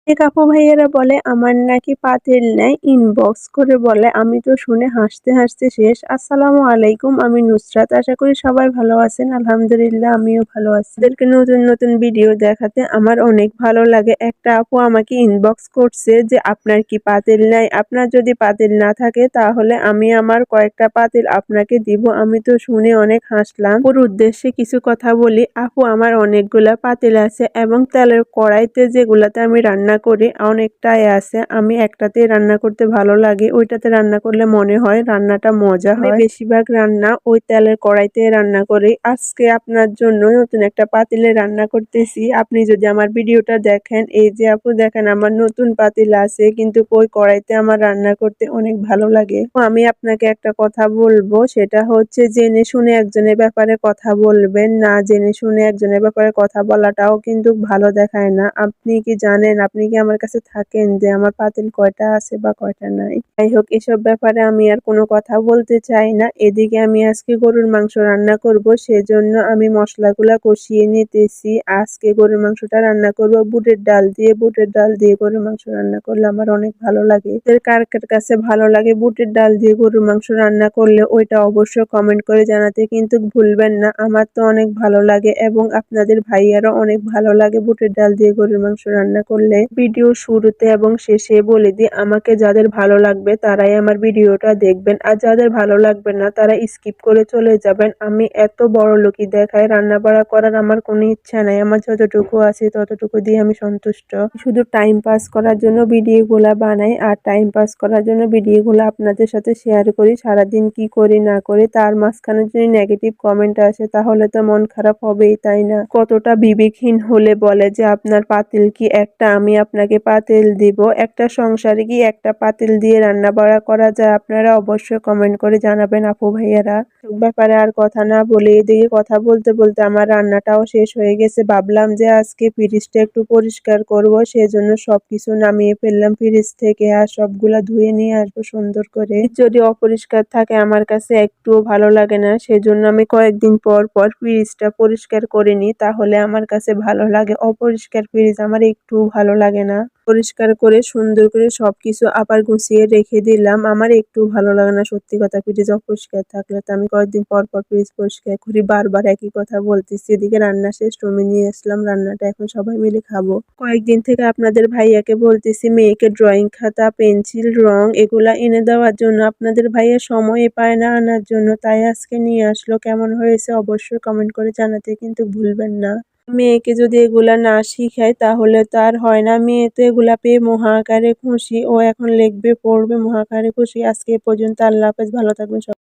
এক আপু ভাইয়েরা বলে আমার নাকি পাতিল নেই, ইনবক্স করে বলে। আমি তো শুনে হাসতে হাসতে শেষ। আসসালামু আলাইকুম, আমি নুসরাত। আশা করি সবাই ভালো আছেন। আলহামদুলিল্লাহ আমিও ভালো আছি। এদেরকে নতুন নতুন ভিডিও দেখাতে আমার অনেক ভালো লাগে। একটা আপু আমাকে ইনবক্স করছে যে আপনার কি পাতিল নাই? আপনার যদি পাতিল না থাকে তাহলে আমি আমার কয়েকটা পাতিল আপনাকে দিব। আমি তো শুনে অনেক হাসলাম। ওর উদ্দেশ্যে কিছু কথা বলি। আপু আমার অনেকগুলা পাতিল আছে এবং তেলের কড়াইতে যেগুলাতে আমি রান্না করি অনেকটাই আছে। আমি একটাতেই রান্না করতে ভালো লাগে, ওইটাতে রান্না করলে মনে হয় রান্নাটা মজা হয়। বেশিরভাগ রান্না ওই তেলের কড়াইতে রান্না করি। আজকে আপনার জন্য নতুন একটা পাতিলে রান্না করতেছি। আপনি যদি আমার ভিডিওটা দেখেন, এই যে আপু দেখেন আমার নতুন পাতিল আছে, কিন্তু ওই কড়াইতে আমার রান্না করতে অনেক ভালো লাগে। আমি আপনাকে একটা কথা বলবো, সেটা হচ্ছে জেনে শুনে একজনের ব্যাপারে কথা বলবেন না। জেনে শুনে একজনের ব্যাপারে কথা বলাটাও কিন্তু ভালো দেখায় না। আপনি কি জানেন, আপনি কি আমার কাছে থাকেন যে আমার পাতিল কয়টা আছে বা কয়টা নাই? যাই হোক, এসব ব্যাপারে আমি আর কোনো কথা বলতে চাই না। এদিকে আমি আজকে গরুর মাংস রান্না করব, সেজন্য আমি মশলাগুলা কষিয়ে নিতেছি। আজকে গরুর মাংসটা রান্না করব বুটের ডাল দিয়ে। বুটের ডাল দিয়ে গরুর মাংস রান্না করলে আমার অনেক ভালো লাগে। কার কার কাছে ভালো লাগে বুটের ডাল দিয়ে গরুর মাংস রান্না করলে ওইটা অবশ্যই কমেন্ট করে জানাতে কিন্তু ভুলবেন না। আমার তো অনেক ভালো লাগে এবং আপনাদের ভাইয়ারও অনেক ভালো লাগে বুটের ডাল দিয়ে গরুর মাংস রান্না করলে। ভিডিও শুরুতে এবং শেষে বলে দিই, আমাকে যাদের ভালো লাগবে তারাই আমার ভিডিওটা দেখবেন, আর যাদের ভালো লাগবে না তারা স্কিপ করে চলে যাবেন। আমি এত বড়লোকি দেখাই রান্না বাড়া করার আমার কোনো ইচ্ছা নাই। আমার যতটুকু আছে ততটুকু দিয়ে আমি সন্তুষ্ট। শুধু টাইম পাস করার জন্য ভিডিওগুলা বানাই, আর টাইম পাস করার জন্য ভিডিওগুলো আপনাদের সাথে শেয়ার করি। সারাদিন কি করি না করি তার মাঝখানে যদি নেগেটিভ কমেন্ট আসে তাহলে তো মন খারাপ হবেই, তাই না? কতটা বিবেকহীন হলে বলে যে আপনার পাতিল কি একটা, আমি আপনাকে পাতিল দিব। একটা সংসারে কি একটা পাতিল দিয়ে রান্না বাড়া করা যায়? আপনারা অবশ্যই কমেন্ট করে জানাবেন আপু ভাইয়ারা। ব্যাপারে আর কথা না বলে এদিকে কথা বলতে বলতে আমার রান্নাটাও শেষ হয়ে গেছে। ভাবলাম যে আজকে ফ্রিজটা একটু পরিষ্কার করব, সেজন্য সবকিছু নামিয়ে ফেললাম ফ্রিজ থেকে, আর সবগুলা ধুয়ে নিয়ে আসবো সুন্দর করে। যদি অপরিষ্কার থাকে আমার কাছে একটুও ভালো লাগে না, সেজন্য আমি কয়েকদিন পর পর ফ্রিজটা পরিষ্কার করে নিই, তাহলে আমার কাছে ভালো লাগে। অপরিষ্কার ফ্রিজ আমার একটু ভালো লাগে না। পরিষ্কার করে সুন্দর করে সবকিছু আবার গুছিয়ে রেখে দিলাম। আমার একটু ভালো লাগে না সত্যি কথা, ফ্রিজ অপরিষ্কার থাকলে। তো আমি কয়েকদিন পর পর ফ্রিজ পরিষ্কার করি। বারবার একই কথা বলতেছি। এদিকে রান্না শেষ, রুমে নিয়ে আসলাম রান্নাটা, এখন সবাই মিলে খাবো। কয়েকদিন থেকে আপনাদের ভাইয়াকে বলতেছি মেয়েকে ড্রয়িং খাতা, পেন্সিল, রং এগুলা এনে দেওয়ার জন্য। আপনাদের ভাইয়া সময় পায় না আনার জন্য, তাই আজকে নিয়ে আসলো। কেমন হয়েছে অবশ্যই কমেন্ট করে জানাতে কিন্তু ভুলবেন না। মেয়েকে যদি এগুলা না শিখাই তাহলে তো আর হয় না। মেয়ে তো এগুলা পেয়ে মহা আকারে খুশি। ও এখন লিখবে, পড়বে, মহা আকারে খুশি। আজকে এ পর্যন্ত। আল্লাহ হাফেজ, ভালো থাকবেন সবাই।